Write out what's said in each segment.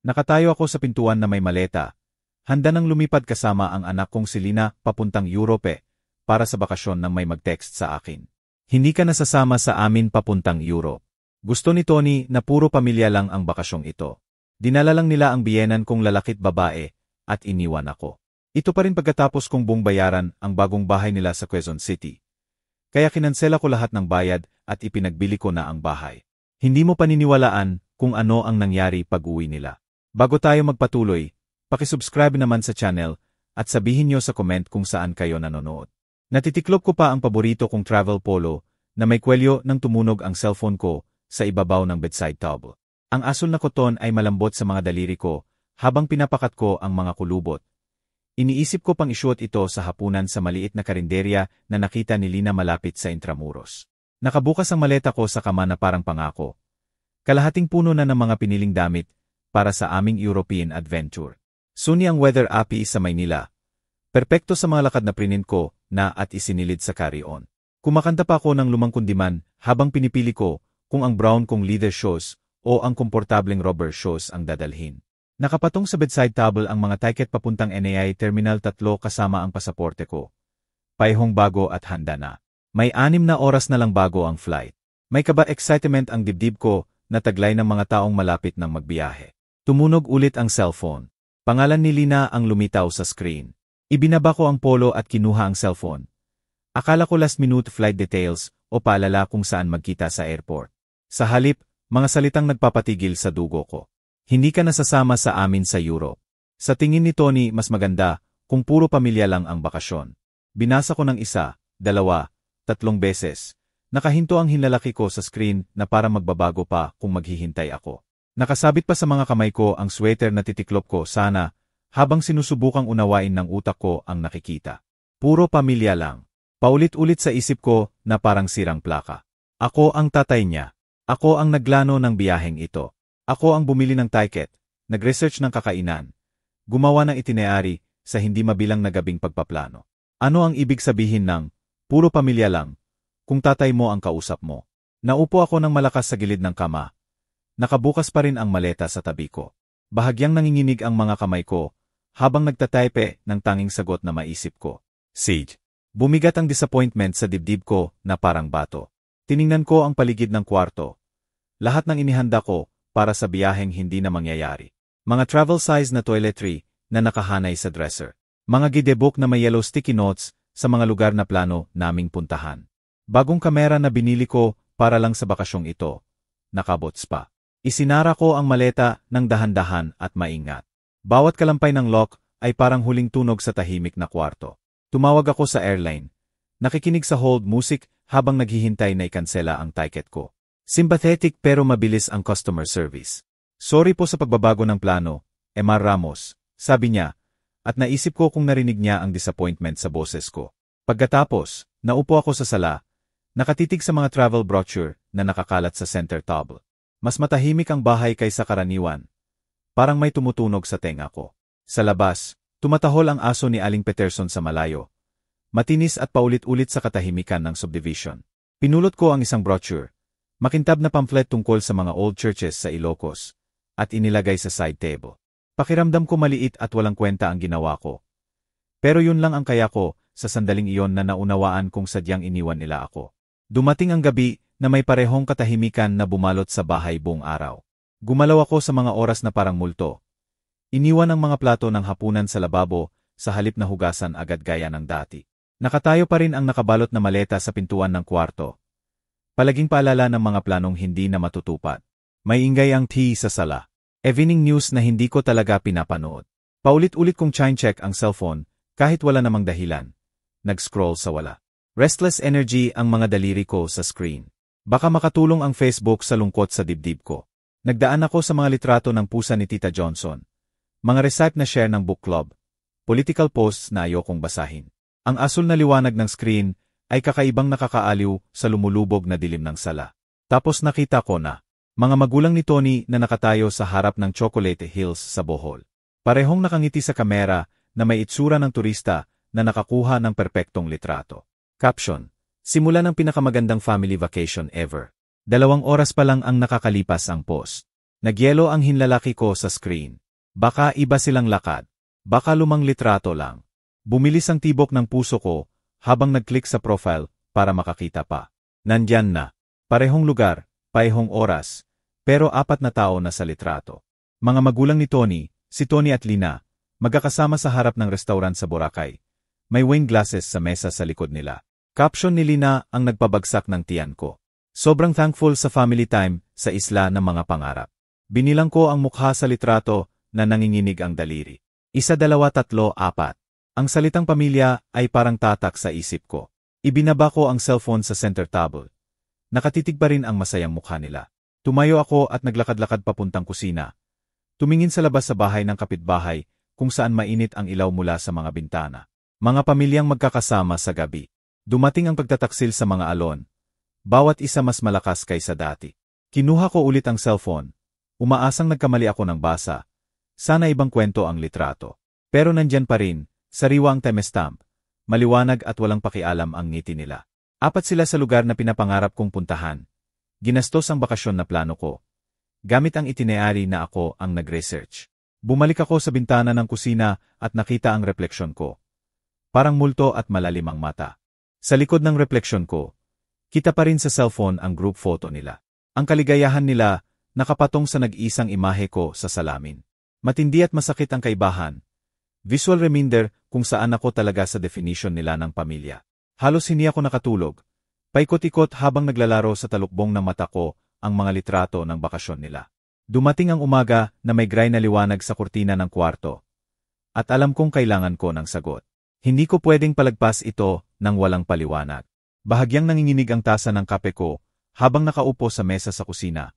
Nakatayo ako sa pintuan na may maleta. Handa nang lumipad kasama ang anak kong si Lina papuntang Europe para sa bakasyon nang may mag-text sa akin. Hindi ka nasasama sa amin papuntang Europe. Gusto ni Tony na puro pamilya lang ang bakasyong ito. Dinala lang nila ang biyenan kong lalakit babae at iniwan ako. Ito pa rin pagkatapos kong buong bayaran ang bagong bahay nila sa Quezon City. Kaya kinansela ko lahat ng bayad at ipinagbili ko na ang bahay. Hindi mo paniniwalaan kung ano ang nangyari pag-uwi nila. Bago tayo magpatuloy, pakisubscribe naman sa channel at sabihin nyo sa comment kung saan kayo nanonood. Natitiklop ko pa ang paborito kong travel polo na may kwelyo nang tumunog ang cellphone ko sa ibabaw ng bedside table. Ang asul na koton ay malambot sa mga daliri ko habang pinapakat ko ang mga kulubot. Iniisip ko pang isuot ito sa hapunan sa maliit na karinderya na nakita ni Lina malapit sa Intramuros. Nakabukas ang maleta ko sa kama na parang pangako. Kalahating puno na ng mga piniling damit para sa aming European adventure. Suni ang weather appy sa Maynila. Perpekto sa mga lakad na prinin ko na at isinilid sa carry-on. Kumakanta pa ako ng lumang kundiman habang pinipili ko kung ang brown kong leather shoes o ang komportableng rubber shoes ang dadalhin. Nakapatong sa bedside table ang mga ticket papuntang NAI Terminal 3 kasama ang pasaporte ko. Paihong bago at handa na. May 6 na oras na lang bago ang flight. May kaba-excitement ang dibdib ko na taglay ng mga taong malapit ng magbiyahe. Tumunog ulit ang cellphone. Pangalan ni Lina ang lumitaw sa screen. Ibinaba ko ang polo at kinuha ang cellphone. Akala ko last minute flight details o paalala kung saan magkita sa airport. Sa halip, mga salitang nagpapatigil sa dugo ko. Hindi ka nasasama sa amin sa Europe. Sa tingin ni Tony mas maganda kung puro pamilya lang ang bakasyon. Binasa ko ng 1, 2, 3 beses. Nakahinto ang hinlalaki ko sa screen na para magbabago pa kung maghihintay ako. Nakasabit pa sa mga kamay ko ang sweater na titiklop ko sana habang sinusubukang unawain ng utak ko ang nakikita. Puro pamilya lang. Paulit-ulit sa isip ko na parang sirang plaka. Ako ang tatay niya. Ako ang naglano ng biyaheng ito. Ako ang bumili ng ticket, nag-research ng kakainan, gumawa ng itinerary sa hindi mabilang na gabing pagpaplano. Ano ang ibig sabihin ng puro pamilya lang kung tatay mo ang kausap mo? Naupo ako ng malakas sa gilid ng kama. Nakabukas pa rin ang maleta sa tabi ko. Bahagyang nanginginig ang mga kamay ko habang nagtataype ng tanging sagot na maisip ko. Sage. Bumigat ang disappointment sa dibdib ko na parang bato. Tiningnan ko ang paligid ng kwarto. Lahat ng inihanda ko para sa biyaheng hindi na mangyayari. Mga travel size na toiletry na nakahanay sa dresser. Mga gidebook na may yellow sticky notes sa mga lugar na plano naming puntahan. Bagong kamera na binili ko para lang sa bakasyong ito. Nakabots pa. Isinara ko ang maleta ng dahan-dahan at maingat. Bawat kalampay ng lock ay parang huling tunog sa tahimik na kwarto. Tumawag ako sa airline. Nakikinig sa hold music habang naghihintay na ikansela ang ticket ko. Sympathetic pero mabilis ang customer service. Sorry po sa pagbabago ng plano, Emar Ramos, sabi niya, at naisip ko kung narinig niya ang disappointment sa boses ko. Pagkatapos, naupo ako sa sala, nakatitig sa mga travel brochure na nakakalat sa center table. Mas matahimik ang bahay kaysa karaniwan. Parang may tumutunog sa tenga ko. Sa labas, tumatahol ang aso ni Aling Peterson sa malayo. Matinis at paulit-ulit sa katahimikan ng subdivision. Pinulot ko ang isang brochure. Makintab na pamphlet tungkol sa mga old churches sa Ilocos. At inilagay sa side table. Pakiramdam ko maliit at walang kwenta ang ginawa ko. Pero yun lang ang kaya ko sa sandaling iyon na naunawaan kung sadyang iniwan nila ako. Dumating ang gabi na may parehong katahimikan na bumalot sa bahay buong araw. Gumalaw ako sa mga oras na parang multo. Iniwan ang mga plato ng hapunan sa lababo sa halip na hugasan agad gaya ng dati. Nakatayo pa rin ang nakabalot na maleta sa pintuan ng kwarto. Palaging paalala ng mga planong hindi na matutupad. May ingay ang tea sa sala. Evening news na hindi ko talaga pinapanood. Paulit-ulit kong chine-check ang cellphone kahit wala namang dahilan. Nag-scroll sa wala. Restless energy ang mga daliri ko sa screen. Baka makatulong ang Facebook sa lungkot sa dibdib ko. Nagdaan ako sa mga litrato ng pusa ni Tita Johnson. Mga recipe na share ng book club. Political posts na ayokong basahin. Ang asul na liwanag ng screen ay kakaibang nakakaaliw sa lumulubog na dilim ng sala. Tapos nakita ko na mga magulang ni Tony na nakatayo sa harap ng Chocolate Hills sa Bohol. Parehong nakangiti sa kamera na may itsura ng turista na nakakuha ng perpektong litrato. Caption: simula ng pinakamagandang family vacation ever. 2 oras pa lang ang nakakalipas ang post. Nagyelo ang hinlalaki ko sa screen. Baka iba silang lakad. Baka lumang litrato lang. Bumilis ang tibok ng puso ko habang nag-click sa profile para makakita pa. Nandyan na. Parehong lugar, parehong oras, pero 4 na tao na sa litrato. Mga magulang ni Tony, si Tony at Lina, magkakasama sa harap ng restaurant sa Boracay. May wine glasses sa mesa sa likod nila. Caption ni Lina ang nagpabagsak ng tiyan ko. Sobrang thankful sa family time sa isla ng mga pangarap. Binilang ko ang mukha sa litrato na nanginginig ang daliri. 1, 2, 3, 4. Ang salitang pamilya ay parang tatak sa isip ko. Ibinaba ko ang cellphone sa center table. Nakatitig pa rin ang masayang mukha nila. Tumayo ako at naglakad-lakad papuntang kusina. Tumingin sa labas sa bahay ng kapitbahay kung saan mainit ang ilaw mula sa mga bintana. Mga pamilyang magkakasama sa gabi. Dumating ang pagtataksil sa mga alon. Bawat isa mas malakas kaysa dati. Kinuha ko ulit ang cellphone. Umaasang nagkamali ako ng basa. Sana ibang kwento ang litrato. Pero nandyan pa rin, sariwa ang timestamp. Maliwanag at walang pakialam ang ngiti nila. 4 sila sa lugar na pinapangarap kong puntahan. Ginastos ang bakasyon na plano ko. Gamit ang itinerary na ako ang nag-research. Bumalik ako sa bintana ng kusina at nakita ang refleksyon ko. Parang multo at malalim ang mata. Sa likod ng refleksyon ko, kita pa rin sa cellphone ang group photo nila. Ang kaligayahan nila, nakapatong sa nag-isang imahe ko sa salamin. Matindi at masakit ang kaibahan. Visual reminder kung saan ako talaga sa definition nila ng pamilya. Halos hindi ako nakatulog. Paikot-ikot habang naglalaro sa talukbong ng mata ko ang mga litrato ng bakasyon nila. Dumating ang umaga na may gray na liwanag sa kurtina ng kwarto. At alam kong kailangan ko ng sagot. Hindi ko pwedeng palagpas ito nang walang paliwanag. Bahagyang nanginginig ang tasa ng kape ko habang nakaupo sa mesa sa kusina.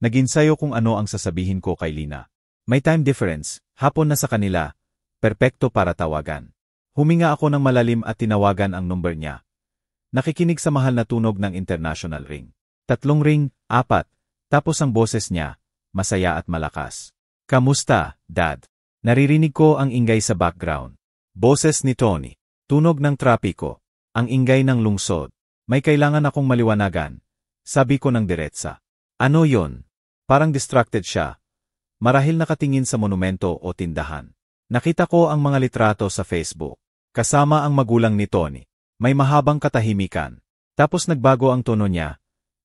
Naginsayo kung ano ang sasabihin ko kay Lina. May time difference, hapon na sa kanila, perpekto para tawagan. Huminga ako ng malalim at tinawagan ang number niya. Nakikinig sa mahal na tunog ng international ring. 3 ring, 4, tapos ang boses niya, masaya at malakas. Kamusta, Dad? Naririnig ko ang ingay sa background. Boses ni Tony. Tunog ng trapiko. Ang ingay ng lungsod. May kailangan akong maliwanagan. Sabi ko ng diretsa. Ano yon? Parang distracted siya. Marahil nakatingin sa monumento o tindahan. Nakita ko ang mga litrato sa Facebook. Kasama ang magulang ni Tony. May mahabang katahimikan. Tapos nagbago ang tono niya.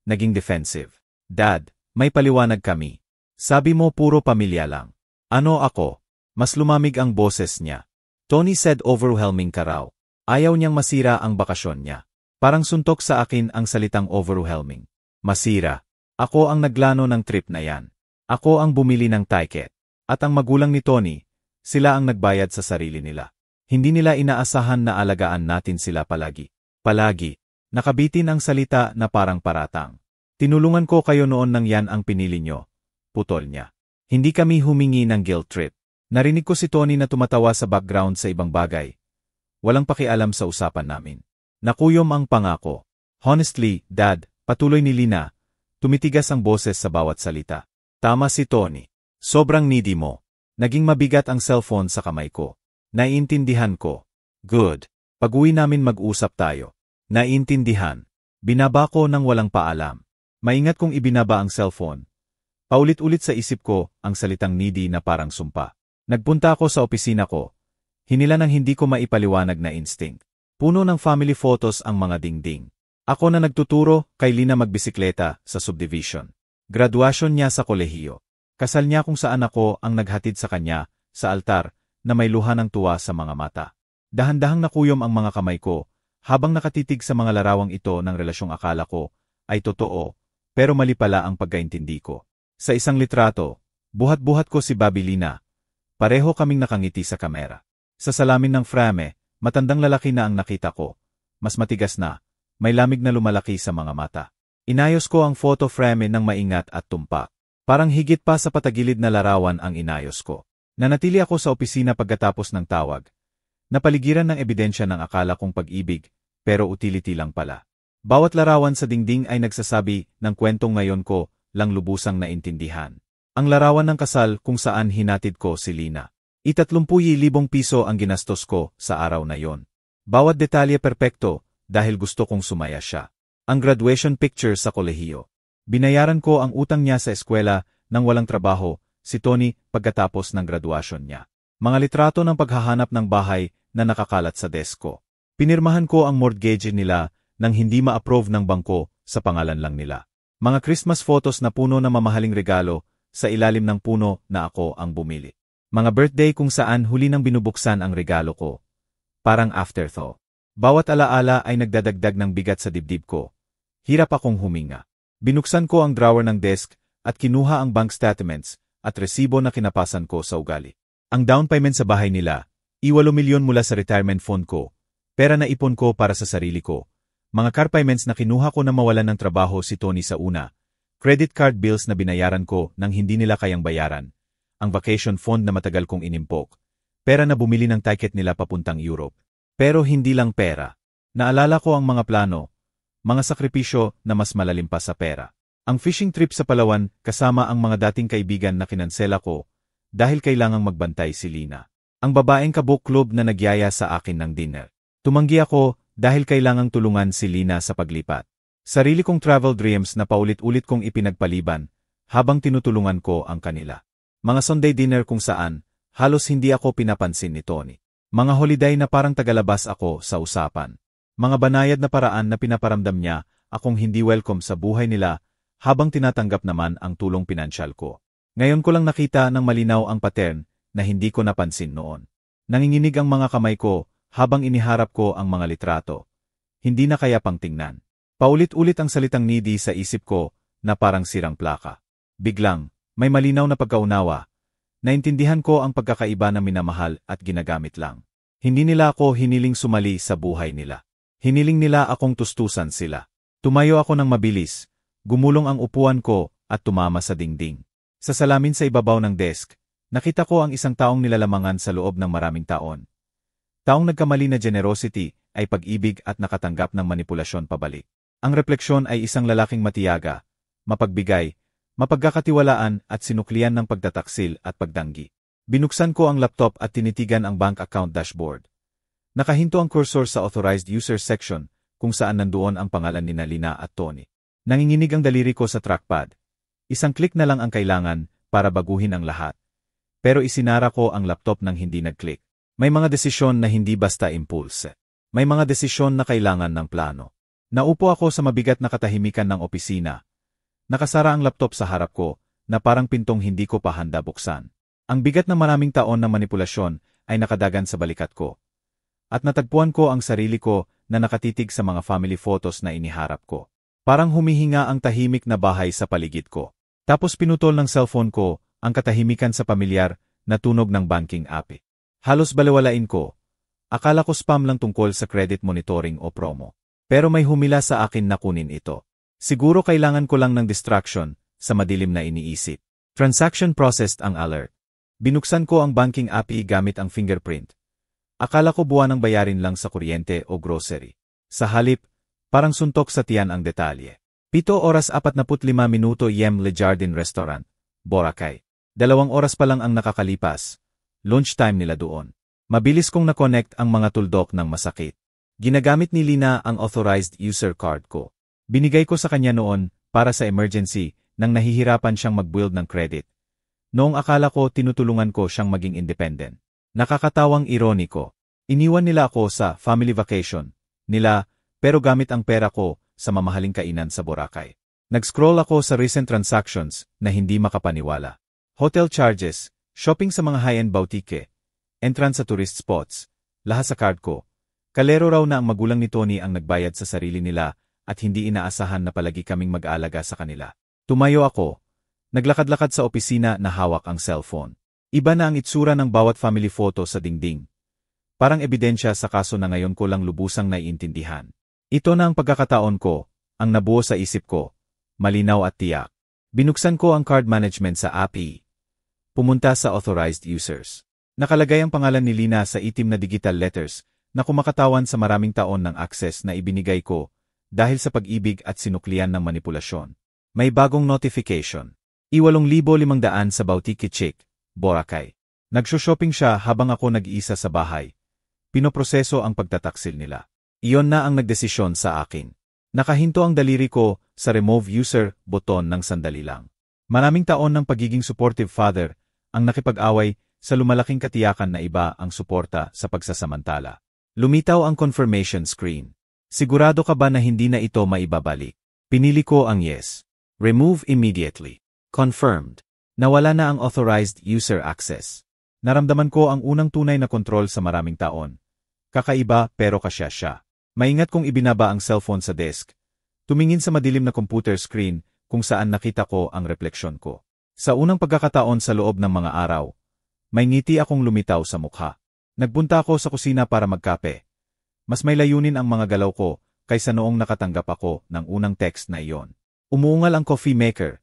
Naging defensive. Dad, may paliwanag kami. Sabi mo puro pamilya lang. Ano ako? Mas lumamig ang boses niya. Tony said overwhelming ka raw. Ayaw niyang masira ang bakasyon niya. Parang suntok sa akin ang salitang overwhelming. Masira. Ako ang naglano ng trip na yan. Ako ang bumili ng ticket. At ang magulang ni Tony, sila ang nagbayad sa sarili nila. Hindi nila inaasahan na alagaan natin sila palagi. Palagi. Nakabitin ang salita na parang paratang. Tinulungan ko kayo noon nang yan ang pinili nyo. Putol niya. Hindi kami humingi ng guilt trip. Narinig ko si Tony na tumatawa sa background sa ibang bagay. Walang pakialam sa usapan namin. Nakuyom ang pangako. Honestly, Dad, patuloy ni Lina. Tumitigas ang boses sa bawat salita. Tama si Tony. Sobrang needy mo. Naging mabigat ang cellphone sa kamay ko. Naiintindihan ko. Good. Pag-uwi namin mag-usap tayo. Naiintindihan. Binaba ko nang walang paalam. Maingat kong ibinaba ang cellphone. Paulit-ulit sa isip ko ang salitang needy na parang sumpa. Nagpunta ako sa opisina ko. Hinila ng hindi ko maipaliwanag na instinct. Puno ng family photos ang mga dingding. Ako na nagtuturo kay Lina magbisikleta sa subdivision. Graduasyon niya sa kolehiyo. Kasal niya kung saan ako ang naghatid sa kanya sa altar na may luha ng tuwa sa mga mata. Dahan-dahang nakuyom ang mga kamay ko habang nakatitig sa mga larawang ito ng relasyong akala ko ay totoo pero mali pala ang pagkaintindi ko. Sa isang litrato, buhat-buhat ko si Bobby Lina. Pareho kaming nakangiti sa kamera. Sa salamin ng frame, matandang lalaki na ang nakita ko. Mas matigas na, may lamig na lumalaki sa mga mata. Inayos ko ang photo frame ng maingat at tumpak. Parang higit pa sa patagilid na larawan ang inayos ko. Nanatili ako sa opisina pagkatapos ng tawag. Napaligiran ng ebidensya ng akala kong pag-ibig, pero utility lang pala. Bawat larawan sa dingding ay nagsasabi ng kwentong ngayon ko lang lubusang naintindihan. Ang larawan ng kasal kung saan hinatid ko si Lina. 30,000 piso ang ginastos ko sa araw na yon. Bawat detalye perpekto dahil gusto kong sumaya siya. Ang graduation picture sa kolehiyo. Binayaran ko ang utang niya sa eskwela nang walang trabaho, si Tony pagkatapos ng graduasyon niya. Mga litrato ng paghahanap ng bahay na nakakalat sa desk ko. Pinirmahan ko ang mortgage nila nang hindi ma-approve ng bangko sa pangalan lang nila. Mga Christmas photos na puno na mamahaling regalo sa ilalim ng puno na ako ang bumili. Mga birthday kung saan huli nang binubuksan ang regalo ko. Parang afterthought. Bawat alaala ay nagdadagdag ng bigat sa dibdib ko. Hirap akong huminga. Binuksan ko ang drawer ng desk at kinuha ang bank statements at resibo na kinapasan ko sa ugali. Ang down payment sa bahay nila, 8 milyon mula sa retirement fund ko, pera na ipon ko para sa sarili ko, mga car payments na kinuha ko na mawalan ng trabaho si Tony sa una, credit card bills na binayaran ko nang hindi nila kayang bayaran, ang vacation fund na matagal kong inimpok, pera na bumili ng ticket nila papuntang Europe. Pero hindi lang pera. Naalala ko ang mga plano, mga sakripisyo na mas malalim pa sa pera. Ang fishing trip sa Palawan kasama ang mga dating kaibigan na kinansela ko dahil kailangang magbantay si Lina. Ang babaeng ka-book club na nagyaya sa akin ng dinner. Tumanggi ako dahil kailangang tulungan si Lina sa paglipat. Sarili kong travel dreams na paulit-ulit kong ipinagpaliban habang tinutulungan ko ang kanila. Mga Sunday dinner kung saan halos hindi ako pinapansin ni Tony. Mga holiday na parang tagalabas ako sa usapan. Mga banayad na paraan na pinaparamdam niya akong hindi welcome sa buhay nila habang tinatanggap naman ang tulong pinansyal ko. Ngayon ko lang nakita ng malinaw ang pattern na hindi ko napansin noon. Nanginginig ang mga kamay ko habang iniharap ko ang mga litrato. Hindi na kaya pang tingnan. Paulit-ulit ang salitang needy sa isip ko na parang sirang plaka. Biglang, may malinaw na pagkaunawa. Naintindihan ko ang pagkakaiba na minamahal at ginagamit lang. Hindi nila ako hiniling sumali sa buhay nila. Hiniling nila akong tustusan sila. Tumayo ako ng mabilis. Gumulong ang upuan ko at tumama sa dingding. Sa salamin sa ibabaw ng desk, nakita ko ang isang taong nilalamangan sa loob ng maraming taon. Taong nagkamali na generosity ay pag-ibig at nakatanggap ng manipulasyon pabalik. Ang refleksyon ay isang lalaking matiyaga, mapagbigay, mapagkakatiwalaan at sinuklian ng pagtataksil at pagdanggi. Binuksan ko ang laptop at tinitigan ang bank account dashboard. Nakahinto ang cursor sa authorized user section kung saan nandoon ang pangalan ni Lina at Tony. Nanginginig ang daliri ko sa trackpad. Isang click na lang ang kailangan para baguhin ang lahat. Pero isinara ko ang laptop nang hindi nag-click. May mga desisyon na hindi basta impulse. May mga desisyon na kailangan ng plano. Naupo ako sa mabigat na katahimikan ng opisina. Nakasara ang laptop sa harap ko na parang pintong hindi ko pa handa buksan. Ang bigat ng maraming taon ng manipulasyon ay nakadagan sa balikat ko. At natagpuan ko ang sarili ko na nakatitig sa mga family photos na iniharap ko. Parang humihinga ang tahimik na bahay sa paligid ko. Tapos pinutol ng cellphone ko ang katahimikan sa pamilyar na tunog ng banking app. Halos balewalain ko. Akala ko spam lang tungkol sa credit monitoring o promo. Pero may humila sa akin na kunin ito. Siguro kailangan ko lang ng distraction sa madilim na iniisip. Transaction processed ang alert. Binuksan ko ang banking app gamit ang fingerprint. Akala ko buwan ng bayarin lang sa kuryente o grocery. Sa halip, parang suntok sa tiyan ang detalye. 7:45 Yem Le Jardin Restaurant, Boracay. 2 oras pa lang ang nakakalipas. Lunchtime nila doon. Mabilis kong na-connect ang mga tuldok ng masakit. Ginagamit ni Lina ang authorized user card ko. Binigay ko sa kanya noon para sa emergency nang nahihirapan siyang mag-build ng credit. Noong akala ko tinutulungan ko siyang maging independent. Nakakatawang ironiko. Iniwan nila ako sa family vacation nila pero gamit ang pera ko sa mamahaling kainan sa Boracay. Nag-scroll ako sa recent transactions na hindi makapaniwala. Hotel charges, shopping sa mga high-end boutique, entrance sa tourist spots, lahat sa card ko. Kalero raw na ang magulang ni Tony ang nagbayad sa sarili nila at hindi inaasahan na palagi kaming mag-aalaga sa kanila. Tumayo ako. Naglakad-lakad sa opisina na hawak ang cellphone. Iba na ang itsura ng bawat family photo sa dingding. Parang ebidensya sa kaso na ngayon ko lang lubusang naiintindihan. Ito na ang pagkakataon ko, ang nabuo sa isip ko, malinaw at tiyak. Binuksan ko ang card management sa app. Pumunta sa authorized users. Nakalagay ang pangalan ni Lina sa itim na digital letters na kumakatawan sa maraming taon ng access na ibinigay ko dahil sa pag-ibig at sinuklian ng manipulasyon. May bagong notification. 8,500 sa Boutique Chic, Boracay. Nagsho-shopping siya habang ako nag-iisa sa bahay. Pinoproseso ang pagtataksil nila. Iyon na ang nagdesisyon sa akin. Nakahinto ang daliri ko sa remove user button ng sandali lang. Maraming taon ng pagiging supportive father ang nakipag-away sa lumalaking katiyakan na iba ang suporta sa pagsasamantala. Lumitaw ang confirmation screen. Sigurado ka ba na hindi na ito maibabalik? Pinili ko ang yes. Remove immediately. Confirmed. Nawala na ang authorized user access. Naramdaman ko ang unang tunay na kontrol sa maraming taon. Kakaiba pero kasya siya. Maingat kong ibinaba ang cellphone sa desk. Tumingin sa madilim na computer screen kung saan nakita ko ang refleksyon ko. Sa unang pagkakataon sa loob ng mga araw, may ngiti akong lumitaw sa mukha. Nagpunta ako sa kusina para magkape. Mas may layunin ang mga galaw ko kaysa noong nakatanggap ako ng unang text na iyon. Umuungal ang coffee maker,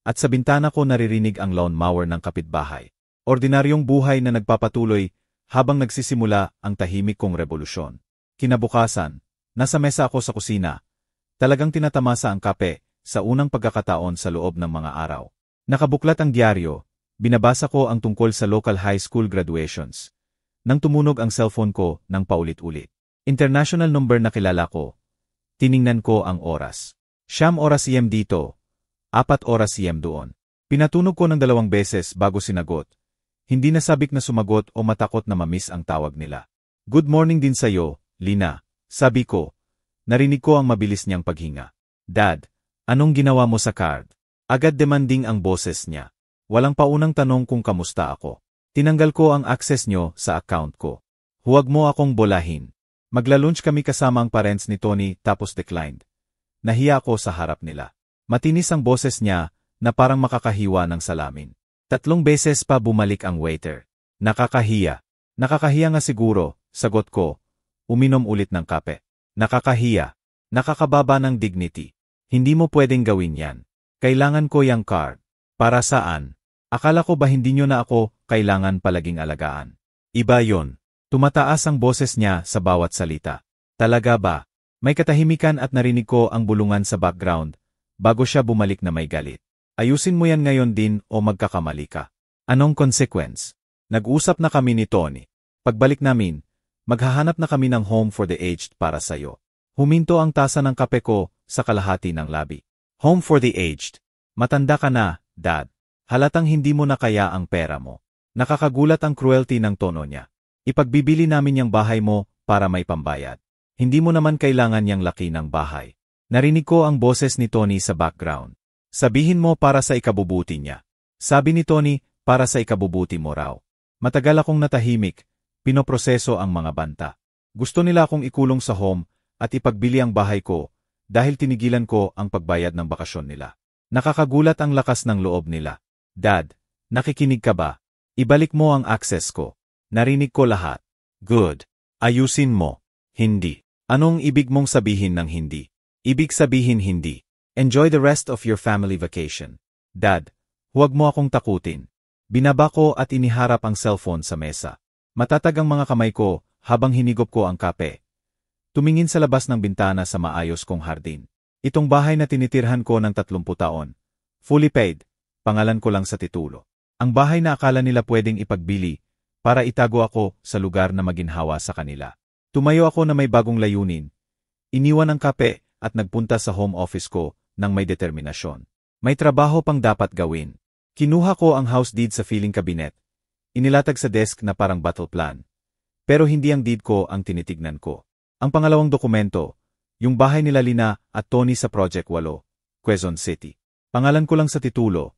at sa bintana ko naririnig ang lawn mower ng kapitbahay. Ordinaryong buhay na nagpapatuloy habang nagsisimula ang tahimik kong revolusyon. Kinabukasan, nasa mesa ako sa kusina. Talagang tinatamasa ang kape sa unang pagkakataon sa loob ng mga araw. Nakabuklat ang diaryo, binabasa ko ang tungkol sa local high school graduations. Nang tumunog ang cellphone ko ng paulit-ulit. International number na kilala ko. Tiningnan ko ang oras. 9 oras CM dito, 4 oras CM doon. Pinatunog ko ng 2 beses bago sinagot. Hindi nasabik na sumagot o matakot na mamiss ang tawag nila. Good morning din sa'yo, Lina, sabi ko. Narinig ko ang mabilis niyang paghinga. Dad, anong ginawa mo sa card? Agad demanding ang boses niya. Walang paunang tanong kung kamusta ako. Tinanggal ko ang access niyo sa account ko. Huwag mo akong bolahin. Magla-lunch kami kasama ang parents ni Tony tapos declined. Nahiya ako sa harap nila. Matinis ang boses niya na parang makakahiwa ng salamin. 3 beses pa bumalik ang waiter. Nakakahiya. Nakakahiya nga siguro, sagot ko. Uminom ulit ng kape. Nakakahiya. Nakakababa ng dignity. Hindi mo pwedeng gawin yan. Kailangan ko yang card. Para saan? Akala ko ba hindi nyo na ako kailangan palaging alagaan? Iba yon. Tumataas ang boses niya sa bawat salita. Talaga ba? May katahimikan at narinig ko ang bulungan sa background bago siya bumalik na may galit. Ayusin mo yan ngayon din o magkakamali ka. Anong consequence? Nag-usap na kami ni Tony. Pagbalik namin, maghahanap na kami ng home for the aged para sayo. Huminto ang tasa ng kape ko sa kalahati ng labi. Home for the aged. Matanda ka na, Dad. Halatang hindi mo na kaya ang pera mo. Nakakagulat ang cruelty ng tono niya. Ipagbibili namin yung bahay mo para may pambayad. Hindi mo naman kailangan yung laki ng bahay. Narinig ko ang boses ni Tony sa background. Sabihin mo para sa ikabubuti niya. Sabi ni Tony, para sa ikabubuti mo raw. Matagal akong natahimik, pinoproseso ang mga banta. Gusto nila akong ikulong sa home at ipagbili ang bahay ko dahil tinigilan ko ang pagbayad ng bakasyon nila. Nakakagulat ang lakas ng loob nila. Dad, nakikinig ka ba? Ibalik mo ang access ko. Narinig ko lahat. Good. Ayusin mo. Hindi. Anong ibig mong sabihin ng hindi? Ibig sabihin hindi. Enjoy the rest of your family vacation. Dad, huwag mo akong takutin. Binaba ko at iniharap ang cellphone sa mesa. Matatag ang mga kamay ko habang hinigop ko ang kape. Tumingin sa labas ng bintana sa maayos kong hardin. Itong bahay na tinitirhan ko ng 30 taon. Fully paid. Pangalan ko lang sa titulo. Ang bahay na akala nila pwedeng ipagbili para itago ako sa lugar na maginhawa sa kanila. Tumayo ako na may bagong layunin. Iniwan ang kape at nagpunta sa home office ko nang may determinasyon. May trabaho pang dapat gawin. Kinuha ko ang house deed sa filing cabinet. Inilatag sa desk na parang battle plan. Pero hindi ang deed ko ang tinitignan ko. Ang pangalawang dokumento, yung bahay nila Lina at Tony sa Project 8, Quezon City. Pangalan ko lang sa titulo.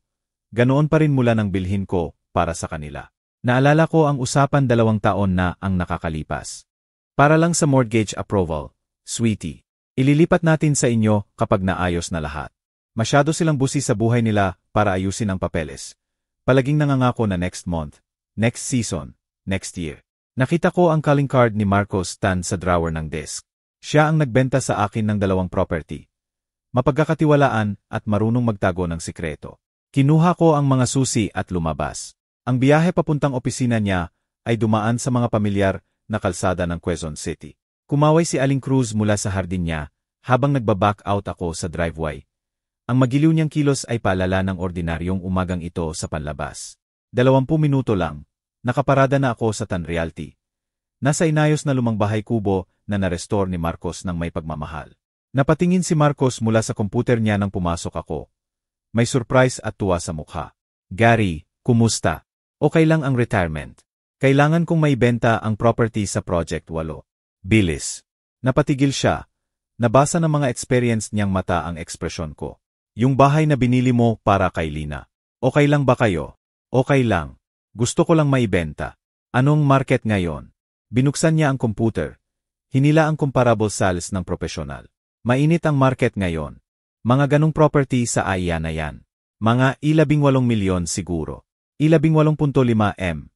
Ganoon pa rin mula ng bilhin ko para sa kanila. Naalala ko ang usapan 2 taon na ang nakakalipas. Para lang sa mortgage approval, sweetie. Ililipat natin sa inyo kapag naayos na lahat. Masyado silang busi sa buhay nila para ayusin ang papeles. Palaging nangangako na next month, next season, next year. Nakita ko ang calling card ni Marcos Tan sa drawer ng desk. Siya ang nagbenta sa akin ng 2 property. Mapagkakatiwalaan at marunong magtago ng sikreto. Kinuha ko ang mga susi at lumabas. Ang biyahe papuntang opisina niya ay dumaan sa mga pamilyar na kalsada ng Quezon City. Kumaway si Aling Cruz mula sa hardin niya habang nagbaback out ako sa driveway. Ang magiliw niyang kilos ay paalala ng ordinaryong umagang ito sa panlabas. 20 minuto lang, nakaparada na ako sa Tan Realty. Nasa inayos na lumang bahay kubo na na-restore ni Marcos ng may pagmamahal. Napatingin si Marcos mula sa computer niya nang pumasok ako. May surprise at tuwa sa mukha. Gary, kumusta? Okay lang ang retirement. Kailangan kong maibenta ang property sa Project 8. Bilis. Napatigil siya. Nabasa ng mga experience niyang mata ang ekspresyon ko. Yung bahay na binili mo para kay Lina. Okay lang ba kayo? Okay lang. Gusto ko lang maibenta. Anong market ngayon? Binuksan niya ang computer. Hinila ang comparable sales ng profesional. Mainit ang market ngayon. Mga ganong property sa AIA na yan. Mga 18 milyon siguro. 18.5 M.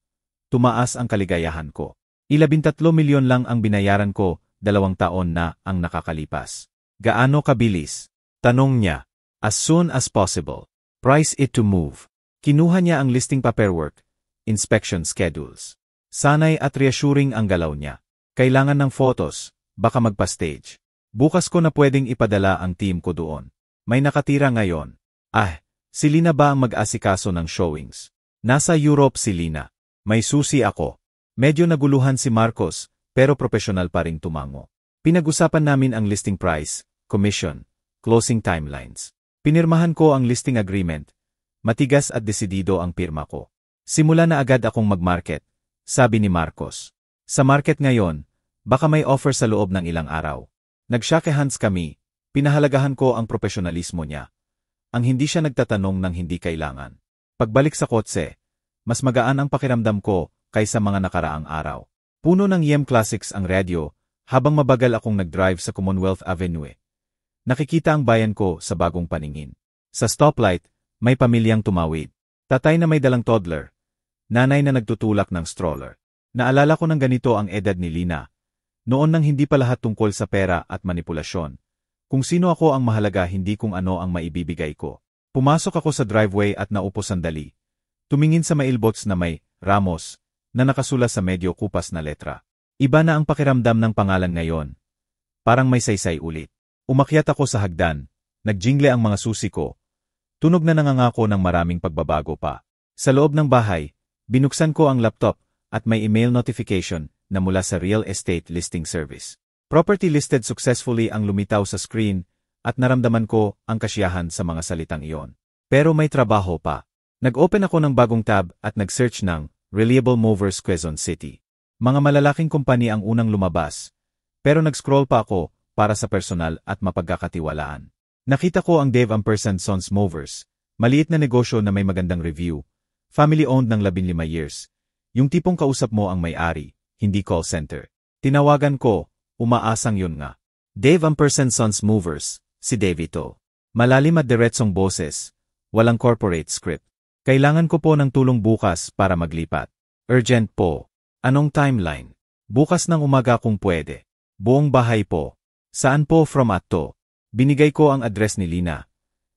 Tumaas ang kaligayahan ko. 13 milyon lang ang binayaran ko, 2 taon na ang nakakalipas. Gaano kabilis? Tanong niya. As soon as possible. Price it to move. Kinuha niya ang listing paperwork, inspection schedules. Sanay at reassuring ang galaw niya. Kailangan ng photos, baka magpa-stage. Bukas ko na pwedeng ipadala ang team ko doon. May nakatira ngayon. Si Lina ba ang mag-asikaso ng showings? Nasa Europe si Lina. May susi ako. Medyo naguluhan si Marcos, pero profesional pa ring tumango. Pinag-usapan namin ang listing price, commission, closing timelines. Pinirmahan ko ang listing agreement. Matigas at desidido ang pirma ko. Simula na agad akong mag-market, sabi ni Marcos. Sa market ngayon, baka may offer sa loob ng ilang araw. Nag-shake hands kami, pinahalagahan ko ang profesionalismo niya. Ang hindi siya nagtatanong ng hindi kailangan. Pagbalik sa kotse, mas magaan ang pakiramdam ko kaysa mga nakaraang araw. Puno ng YM Classics ang radyo, habang mabagal akong nag-drive sa Commonwealth Avenue. Nakikita ang bayan ko sa bagong paningin. Sa stoplight, may pamilyang tumawid. Tatay na may dalang toddler. Nanay na nagtutulak ng stroller. Naalala ko ng ganito ang edad ni Lina. Noon nang hindi pa lahat tungkol sa pera at manipulasyon. Kung sino ako ang mahalaga, hindi kung ano ang maibibigay ko. Pumasok ako sa driveway at naupo sandali. Tumingin sa mailbox na may Ramos na nakasula sa medyo kupas na letra. Iba na ang pakiramdam ng pangalan ngayon. Parang may saysay ulit. Umakyat ako sa hagdan. Nagjingle ang mga susi ko. Tunog na nangangako ng maraming pagbabago pa. Sa loob ng bahay, binuksan ko ang laptop at may email notification na mula sa Real Estate Listing Service. Property listed successfully ang lumitaw sa screen at naramdaman ko ang kasiyahan sa mga salitang iyon. Pero may trabaho pa. Nag-open ako ng bagong tab at nag-search ng Reliable Movers Quezon City. Mga malalaking kumpanya ang unang lumabas. Pero nag-scroll pa ako para sa personal at mapagkakatiwalaan. Nakita ko ang Dave Ampersand Sons Movers. Maliit na negosyo na may magandang review. Family-owned ng 15 years. Yung tipong kausap mo ang may-ari, hindi call center. Tinawagan ko, umaasang yun nga. Dave Ampersand Sons Movers, si Dave ito. Malalim at diretsong boses, walang corporate script. Kailangan ko po ng tulong bukas para maglipat. Urgent po. Anong timeline? Bukas ng umaga kung pwede. Buong bahay po. Saan po from at to? Binigay ko ang address ni Lina.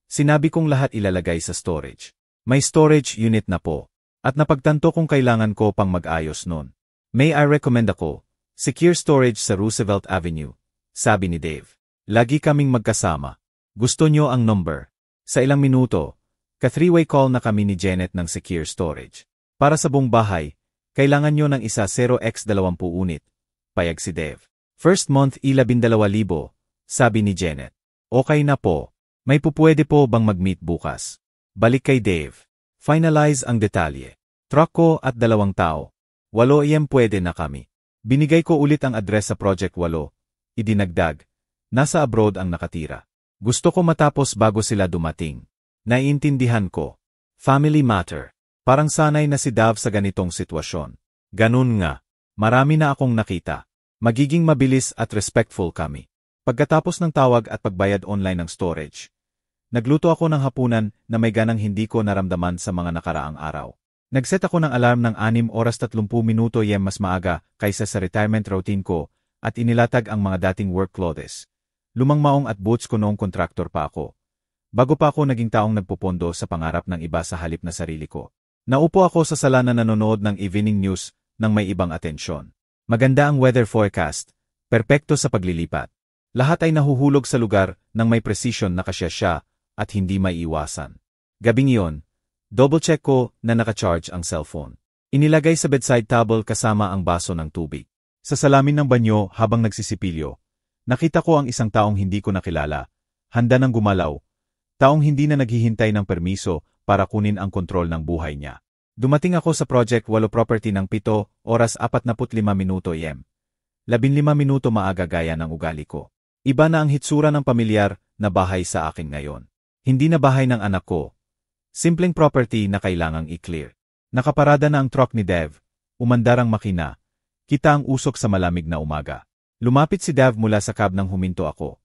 Sinabi kong lahat ilalagay sa storage. May storage unit na po. At napagtanto kong kailangan ko pang mag-ayos nun. May I recommend ako? Secure storage sa Roosevelt Avenue, sabi ni Dave. Lagi kaming magkasama. Gusto nyo ang number? Sa ilang minuto, ka-three-way call na kami ni Janet ng secure storage. Para sa buong bahay, kailangan nyo ng isa 0x20 unit. Payag si Dave. First month 12,000, sabi ni Janet. Okay na po. May pupwede po bang mag-meet bukas? Balik kay Dave. Finalize ang detalye. Truck ko at 2 tao. 8 AM pwede na kami. Binigay ko ulit ang address sa Project 8. Idinagdag. Nasa abroad ang nakatira. Gusto ko matapos bago sila dumating. Naiintindihan ko. Family matter. Parang sanay na si Dav sa ganitong sitwasyon. Ganun nga. Marami na akong nakita. Magiging mabilis at respectful kami. Pagkatapos ng tawag at pagbayad online ng storage, nagluto ako ng hapunan na may ganang hindi ko naramdaman sa mga nakaraang araw. Nagset ako ng alarm ng 6 oras 30 minuto YM mas maaga kaysa sa retirement routine ko at inilatag ang mga dating work clothes. Lumang maong at boots ko noong kontraktor pa ako. Bago pa ako naging taong nagpupondo sa pangarap ng iba sa halip na sarili ko. Naupo ako sa sala na nanonood ng evening news ng may ibang atensyon. Maganda ang weather forecast, perpekto sa paglilipat. Lahat ay nahuhulog sa lugar ng may precision na kasya siya at hindi maiiwasan. Gabing iyon, double-check ko na naka-charge ang cellphone. Inilagay sa bedside table kasama ang baso ng tubig. Sa salamin ng banyo habang nagsisipilyo, nakita ko ang isang taong hindi ko nakilala, handa ng gumalaw, Taong hindi na naghihintay ng permiso para kunin ang kontrol ng buhay niya. Dumating ako sa Project 8 property ng 7 oras 45 minuto AM. 15 minuto maaga gaya ng ugali ko. Iba na ang hitsura ng pamilyar na bahay sa akin ngayon. Hindi na bahay ng anak ko. Simpleng property na kailangang i-clear. Nakaparada na ang truck ni Dev. Umandar ang makina. Kita ang usok sa malamig na umaga. Lumapit si Dev mula sa cab nang huminto ako.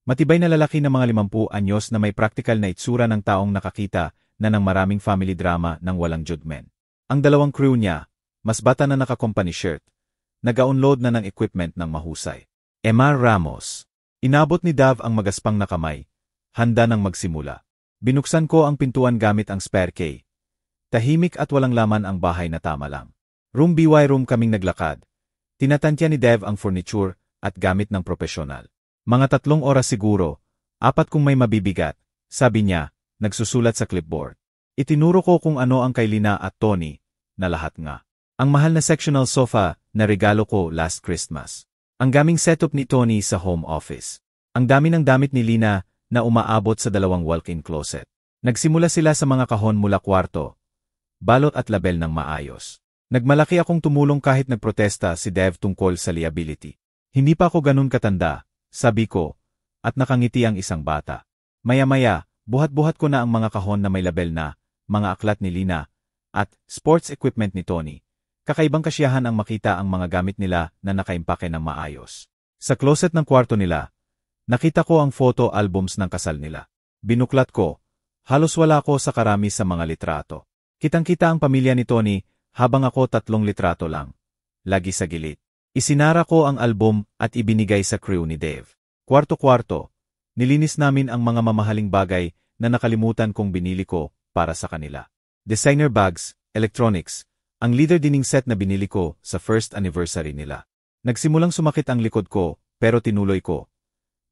Matibay na lalaki na mga 50 anyos na may practical na itsura ng taong nakakita na ng maraming family drama ng walang judgment. Ang dalawang crew niya, mas bata na naka-company shirt, nag-unload na ng equipment ng mahusay. Emar Ramos. Inabot ni Dev ang magaspang na kamay. Handa nang magsimula. Binuksan ko ang pintuan gamit ang spare key. Tahimik at walang laman ang bahay na tama lang. Room by room kaming naglakad. Tinatantya ni Dev ang furniture at gamit ng profesional. Mga 3 oras siguro, 4 kung may mabibigat, sabi niya, nagsusulat sa clipboard. Itinuro ko kung ano ang kay Lina at Tony, na lahat nga. Ang mahal na sectional sofa na regalo ko last Christmas. Ang gaming setup ni Tony sa home office. Ang dami ng damit ni Lina na umaabot sa 2 walk-in closet. Nagsimula sila sa mga kahon mula kwarto, balot at label ng maayos. Nagmalaki akong tumulong kahit nagprotesta si Dev tungkol sa liability. Hindi pa ako ganun katanda, sabi ko, at nakangiti ang isang bata. Maya-maya, buhat-buhat ko na ang mga kahon na may label na, mga aklat ni Lina, at sports equipment ni Tony. Kakaibang kasiyahan ang makita ang mga gamit nila na nakaimpake ng maayos. Sa closet ng kwarto nila, nakita ko ang photo albums ng kasal nila. Binuklat ko, halos wala ko sa karami sa mga litrato. Kitang-kita ang pamilya ni Tony habang ako 3 litrato lang. Lagi sa gilid. Isinara ko ang album at ibinigay sa crew ni Dave. Kwarto-kwarto, nilinis namin ang mga mamahaling bagay na nakalimutan kong binili ko para sa kanila. Designer bags, electronics, ang leader dining set na binili ko sa first anniversary nila. Nagsimulang sumakit ang likod ko, pero tinuloy ko.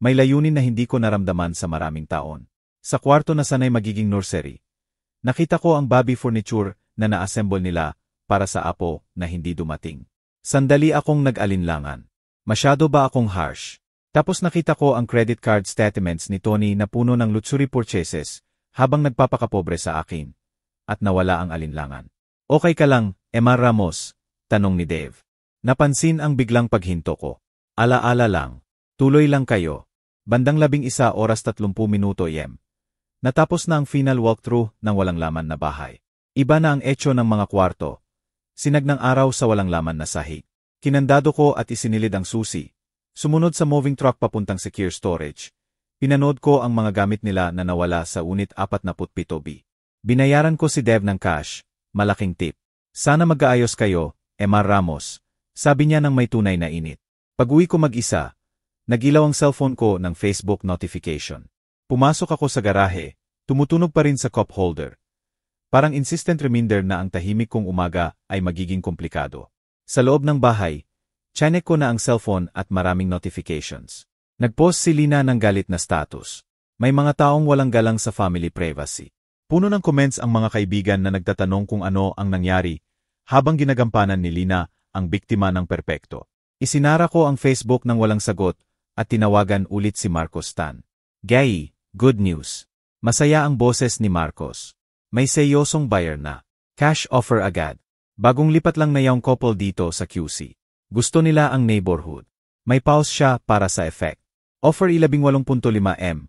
May layunin na hindi ko naramdaman sa maraming taon. Sa kwarto na sanay magiging nursery, nakita ko ang baby furniture na na-assemble nila para sa apo na hindi dumating. Sandali akong nag-alinlangan. Masyado ba akong harsh? Tapos nakita ko ang credit card statements ni Tony na puno ng luxury purchases habang nagpapakapobre sa akin. At nawala ang alinlangan. Okay ka lang, Emar Ramos? Tanong ni Dave. Napansin ang biglang paghinto ko. Ala-ala lang. Tuloy lang kayo. Bandang 11 oras 30 minuto AM. Natapos na ang final walkthrough ng walang laman na bahay. Iba na ang etyo ng mga kwarto. Sinag ng araw sa walang laman na sahig. Kinandado ko at isinilid ang susi. Sumunod sa moving truck papuntang secure storage. Pinanood ko ang mga gamit nila na nawala sa unit 47B. Binayaran ko si Dev ng cash. Malaking tip. Sana mag-aayos kayo, Emar Ramos. Sabi niya nang may tunay na init. Pag-uwi ko mag-isa, nagilaw ang cellphone ko ng Facebook notification. Pumasok ako sa garahe, tumutunog pa rin sa cup holder. Parang insistent reminder na ang tahimik kong umaga ay magiging komplikado. Sa loob ng bahay, chinek ko na ang cellphone at maraming notifications. Nag-post si Lina ng galit na status. May mga taong walang galang sa family privacy. Puno ng comments ang mga kaibigan na nagtatanong kung ano ang nangyari habang ginagampanan ni Lina ang biktima ng perpekto. Isinara ko ang Facebook nang walang sagot at tinawagan ulit si Marcos Tan. Gay, good news. Masaya ang boses ni Marcos. May seryosong buyer na. Cash offer agad. Bagong lipat lang na yung couple dito sa QC. Gusto nila ang neighborhood. May pause siya para sa effect. Offer 18.5M.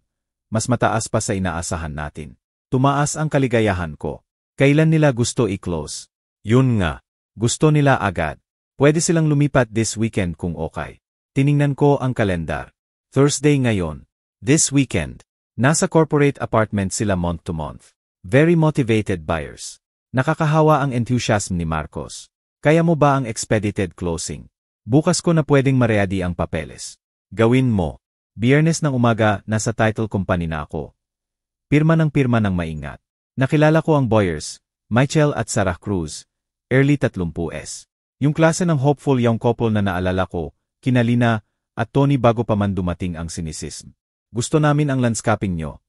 Mas mataas pa sa inaasahan natin. Tumaas ang kaligayahan ko. Kailan nila gusto i-close? Yun nga. Gusto nila agad. Pwede silang lumipat this weekend kung okay. Tiningnan ko ang kalendar. Thursday ngayon. This weekend. Nasa corporate apartment sila month to month. Very motivated buyers. Nakakahawa ang enthusiasm ni Marcos. Kaya mo ba ang expedited closing? Bukas ko na pwedeng maready ang papeles. Gawin mo. Biyernes ng umaga, nasa title company na ako. Pirma ng maingat. Nakilala ko ang buyers, Michael at Sarah Cruz, early 30s. Yung klase ng hopeful young couple na naalala ko, kina Lina at Tony bago pa man dumating ang cynicism. Gusto namin ang landscaping nyo.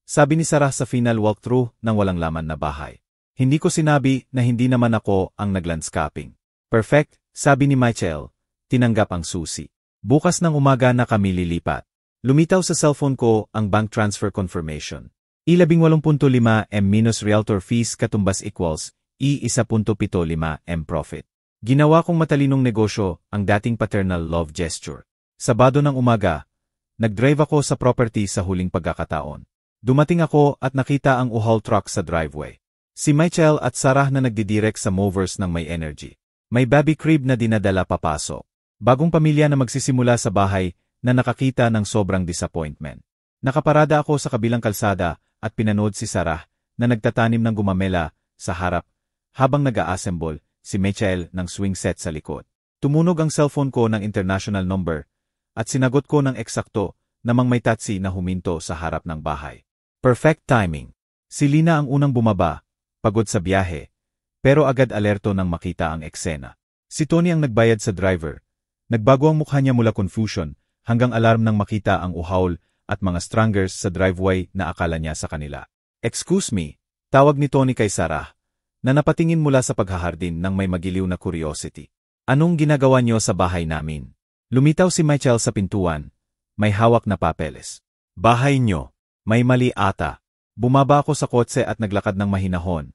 Sabi ni Sarah sa final walkthrough ng walang laman na bahay. Hindi ko sinabi na hindi naman ako ang naglandscaping. Perfect, sabi ni Michael. Tinanggap ang susi. Bukas ng umaga na kami lilipat. Lumitaw sa cellphone ko ang bank transfer confirmation. I18.5 M minus realtor fees katumbas equals I1.75 M profit. Ginawa kong matalinong negosyo ang dating paternal love gesture. Sabado ng umaga, nag-drive ako sa property sa huling pagkakataon. Dumating ako at nakita ang U-Haul truck sa driveway. Si Michael at Sarah na nagdidirect sa movers ng may energy. May baby crib na dinadala papasok. Bagong pamilya na magsisimula sa bahay na nakakita ng sobrang disappointment. Nakaparada ako sa kabilang kalsada at pinanood si Sarah na nagtatanim ng gumamela sa harap habang nag-a-assemble si Michael ng swing set sa likod. Tumunog ang cellphone ko ng international number at sinagot ko ng eksakto namang may taxi na huminto sa harap ng bahay. Perfect timing. Si Lina ang unang bumaba, pagod sa biyahe, pero agad alerto nang makita ang eksena. Si Tony ang nagbayad sa driver. Nagbago ang mukha niya mula confusion hanggang alarm nang makita ang U-Haul at mga strangers sa driveway na akala niya sa kanila. Excuse me, tawag ni Tony kay Sarah, na napatingin mula sa paghahardin ng may magiliw na curiosity. Anong ginagawa niyo sa bahay namin? Lumitaw si Michael sa pintuan, may hawak na papeles. Bahay niyo, may mali ata. Bumaba ako sa kotse at naglakad ng mahinahon.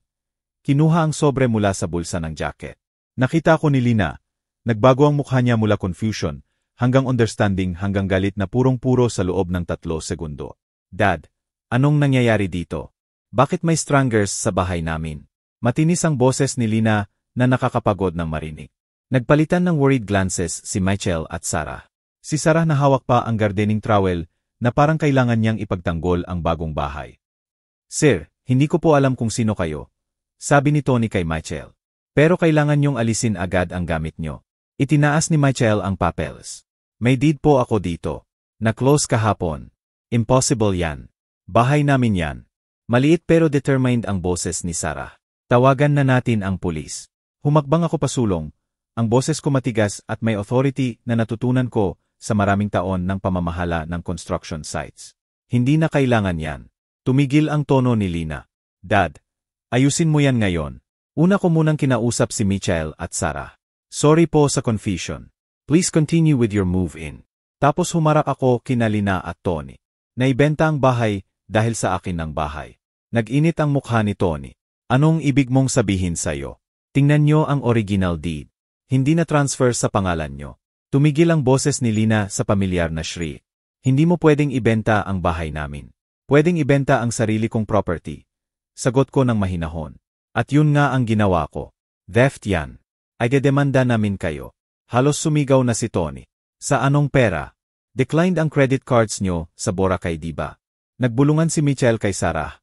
Kinuha ang sobre mula sa bulsa ng jacket. Nakita ko ni Lina, nagbago ang mukha niya mula confusion, hanggang understanding hanggang galit na purong-puro sa loob ng 3 segundo. Dad, anong nangyayari dito? Bakit may strangers sa bahay namin? Matinis ang boses ni Lina na nakakapagod ng marinig. Nagpalitan ng worried glances si Michael at Sarah. Si Sarah na hawak pa ang gardening trowel na parang kailangan niyang ipagtanggol ang bagong bahay. Sir, hindi ko po alam kung sino kayo, sabi ni Tony kay Michael. Pero kailangan niyong alisin agad ang gamit niyo. Itinaas ni Michael ang papeles. May deed po ako dito. Na-close kahapon. Impossible yan. Bahay namin yan. Maliit pero determined ang boses ni Sarah. Tawagan na natin ang pulis. Humakbang ako pasulong. Ang boses ko matigas at may authority na natutunan ko sa maraming taon ng pamamahala ng construction sites. Hindi na kailangan yan. Tumigil ang tono ni Lina. Dad, ayusin mo yan ngayon. Una ko munang kinausap si Michael at Sarah. Sorry po sa confusion. Please continue with your move-in. Tapos humarap ako kina Lina at Tony. Naibenta ang bahay dahil sa akin ng bahay. Nag-init ang mukha ni Tony. Anong ibig mong sabihin sa'yo? Tingnan nyo ang original deed. Hindi na transfer sa pangalan nyo. Tumigil ang boses ni Lina sa pamilyar na shriek. Hindi mo pwedeng ibenta ang bahay namin. Pwedeng ibenta ang sarili kong property. Sagot ko ng mahinahon. At yun nga ang ginawa ko. Theft yan. Ay dedemanda namin kayo. Halos sumigaw na si Tony. Sa anong pera? Declined ang credit cards nyo sa Boracay diba? Nagbulungan si Michael kay Sarah.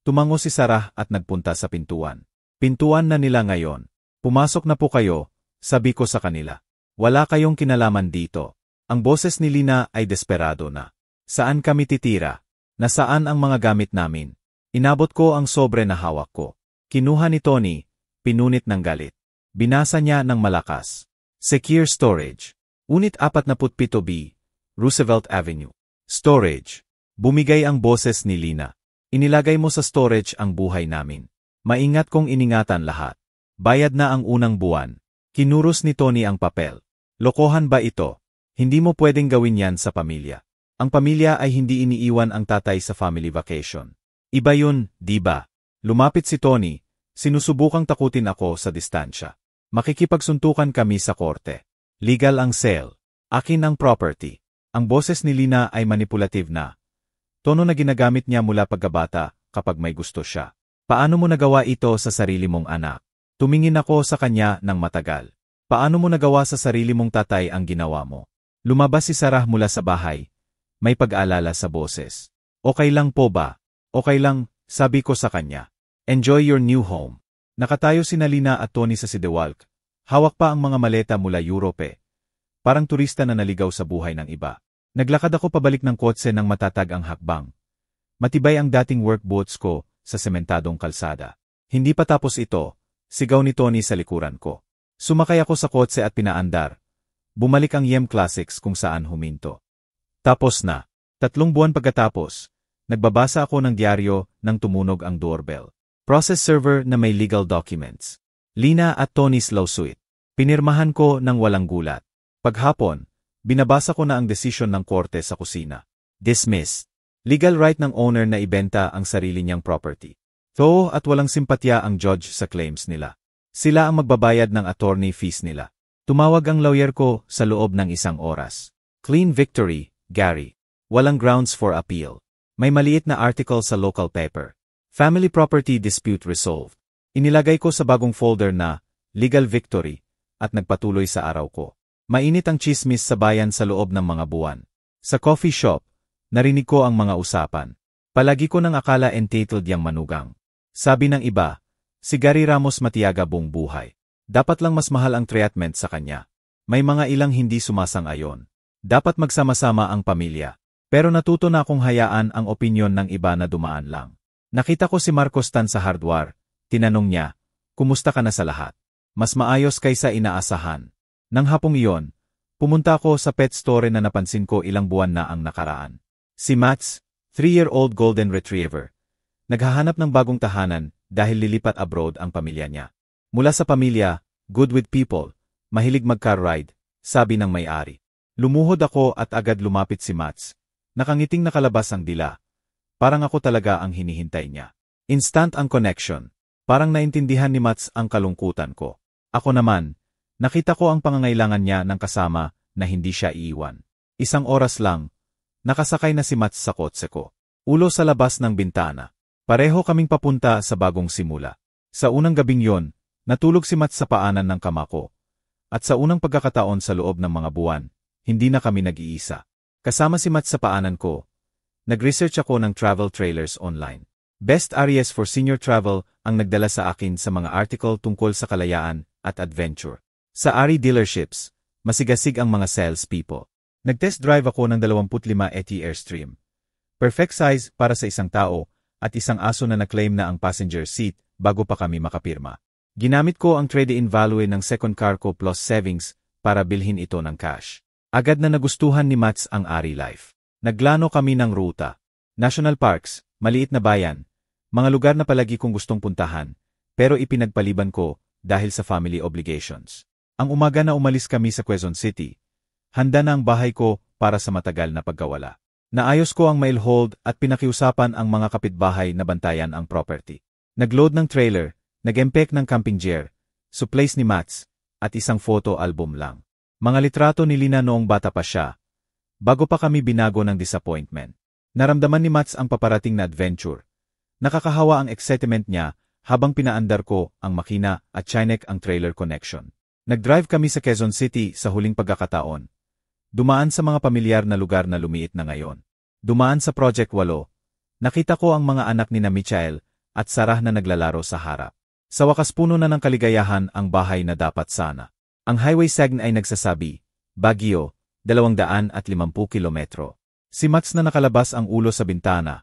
Tumango si Sarah at nagpunta sa pintuan. Pintuan na nila ngayon. Pumasok na po kayo, sabi ko sa kanila. Wala kayong kinalaman dito. Ang boses ni Lina ay desperado na. Saan kami titira? Nasaan ang mga gamit namin? Inabot ko ang sobre na hawak ko. Kinuha ni Tony, pinunit ng galit. Binasa niya ng malakas. Secure storage. Unit 47B, Roosevelt Avenue. Storage. Bumigay ang boses ni Lina. Inilagay mo sa storage ang buhay namin. Maingat kong iningatan lahat. Bayad na ang unang buwan. Kinuros ni Tony ang papel. Lokohan ba ito? Hindi mo pwedeng gawin yan sa pamilya. Ang pamilya ay hindi iniiwan ang tatay sa family vacation. Iba yun, di ba? Lumapit si Tony. Sinusubukang takutin ako sa distansya. Makikipagsuntukan kami sa korte. Legal ang sale. Akin ang property. Ang boses ni Lina ay manipulative na. Tono na ginagamit niya mula pagkabata kapag may gusto siya. Paano mo nagawa ito sa sarili mong anak? Tumingin ako sa kanya ng matagal. Paano mo nagawa sa sarili mong tatay ang ginawa mo? Lumabas si Sarah mula sa bahay. May pag-aalala sa boses. Okay lang po ba? Okay lang, sabi ko sa kanya. Enjoy your new home. Nakatayo si Lina at Tony sa sidewalk. Hawak pa ang mga maleta mula Europe. Parang turista na naligaw sa buhay ng iba. Naglakad ako pabalik ng kotse nang matatag ang hakbang. Matibay ang dating work boots ko sa sementadong kalsada. Hindi pa tapos ito, sigaw ni Tony sa likuran ko. Sumakay ako sa kotse at pinaandar. Bumalik ang Yem Classics kung saan huminto. Tapos na. 3 buwan pagkatapos, nagbabasa ako ng diaryo nang tumunog ang doorbell. Process server na may legal documents. Lina at Tony's lawsuit. Pinirmahan ko ng walang gulat. Paghapon, binabasa ko na ang desisyon ng korte sa kusina. Dismissed. Legal right ng owner na ibenta ang sarili niyang property. At walang simpatya ang judge sa claims nila. Sila ang magbabayad ng attorney fees nila. Tumawag ang lawyer ko sa loob ng 1 oras. Clean victory, Gary. Walang grounds for appeal. May maliit na article sa local paper. Family property dispute resolved. Inilagay ko sa bagong folder na legal victory at nagpatuloy sa araw ko. Mainit ang chismis sa bayan sa loob ng mga buwan. Sa coffee shop, narinig ko ang mga usapan. Palagi ko nang akala entitled yang manugang. Sabi ng iba, si Gary Ramos matiyaga buong buhay. Dapat lang mas mahal ang treatment sa kanya. May mga ilang hindi sumasang-ayon. Dapat magsama-sama ang pamilya. Pero natuto na akong hayaan ang opinyon ng iba na dumaan lang. Nakita ko si Marcos Tan sa hardware. Tinanong niya, kumusta ka na sa lahat? Mas maayos kaysa inaasahan. Nang hapong iyon, pumunta ako sa pet store na napansin ko ilang buwan na ang nakaraan. Si Mats, 3-year-old golden retriever, naghahanap ng bagong tahanan dahil lilipat abroad ang pamilya niya. Mula sa pamilya, good with people, mahilig mag-car ride, sabi ng may-ari. Lumuhod ako at agad lumapit si Mats. Nakangiting nakalabas ang dila. Parang ako talaga ang hinihintay niya. Instant ang connection. Parang naintindihan ni Mats ang kalungkutan ko. Ako naman, nakita ko ang pangangailangan niya ng kasama na hindi siya iiwan. 1 oras lang, nakasakay na si Mats sa kotse ko. Ulo sa labas ng bintana. Pareho kaming papunta sa bagong simula. Sa unang gabing yon, natulog si Mats sa paanan ng kama ko. At sa unang pagkakataon sa loob ng mga buwan, hindi na kami nag-iisa. Kasama si Mats sa paanan ko, nag-research ako ng travel trailers online. Best areas for senior travel ang nagdala sa akin sa mga article tungkol sa kalayaan at adventure. Sa Ari dealerships, masigasig ang mga salespeople. Nag-test drive ako ng 25 ET Airstream. Perfect size para sa isang tao at isang aso na na-claim na ang passenger seat bago pa kami makapirma. Ginamit ko ang trade-in value ng second car ko plus savings para bilhin ito ng cash. Agad na nagustuhan ni Mats ang Ari Life. Naglano kami ng ruta. National parks, maliit na bayan, mga lugar na palagi kong gustong puntahan, pero ipinagpaliban ko dahil sa family obligations. Ang umaga na umalis kami sa Quezon City, handa na ang bahay ko para sa matagal na pagkawala. Naayos ko ang mail hold at pinakiusapan ang mga kapitbahay na bantayan ang property. Nagload ng trailer, nag-empek ng camping gear, supplies ni Mats, at isang photo album lang. Mga litrato ni Lina noong bata pa siya, bago pa kami binago ng disappointment. Naramdaman ni Mats ang paparating na adventure. Nakakahawa ang excitement niya habang pinaandar ko ang makina at chinek ang trailer connection. Nag-drive kami sa Quezon City sa huling pagkakataon. Dumaan sa mga pamilyar na lugar na lumiit na ngayon. Dumaan sa Project 8. Nakita ko ang mga anak ni na Michael at Sarah na naglalaro sa harap. Sa wakas puno na ng kaligayahan ang bahay na dapat sana. Ang highway sign ay nagsasabi, Baguio, 250 kilometro. Si Mats na nakalabas ang ulo sa bintana.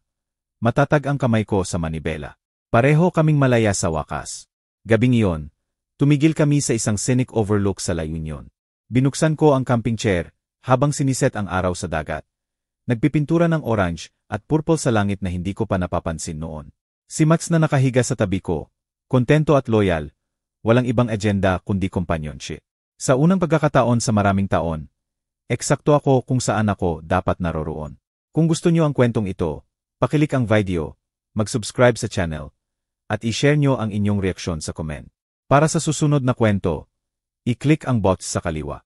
Matatag ang kamay ko sa manibela. Pareho kaming malaya sa wakas. Gabing iyon, tumigil kami sa isang scenic overlook sa La Union. Binuksan ko ang camping chair habang siniset ang araw sa dagat. Nagpipintura ng orange at purple sa langit na hindi ko pa napapansin noon. Si Mats na nakahiga sa tabi ko, kontento at loyal, walang ibang agenda kundi companionship. Sa unang pagkakataon sa maraming taon, eksakto ako kung saan ako dapat naroroon. Kung gusto niyo ang kwentong ito, pakilik ang video, mag-subscribe sa channel, at i-share niyo ang inyong reaksyon sa comment. Para sa susunod na kwento, i-click ang box sa kaliwa.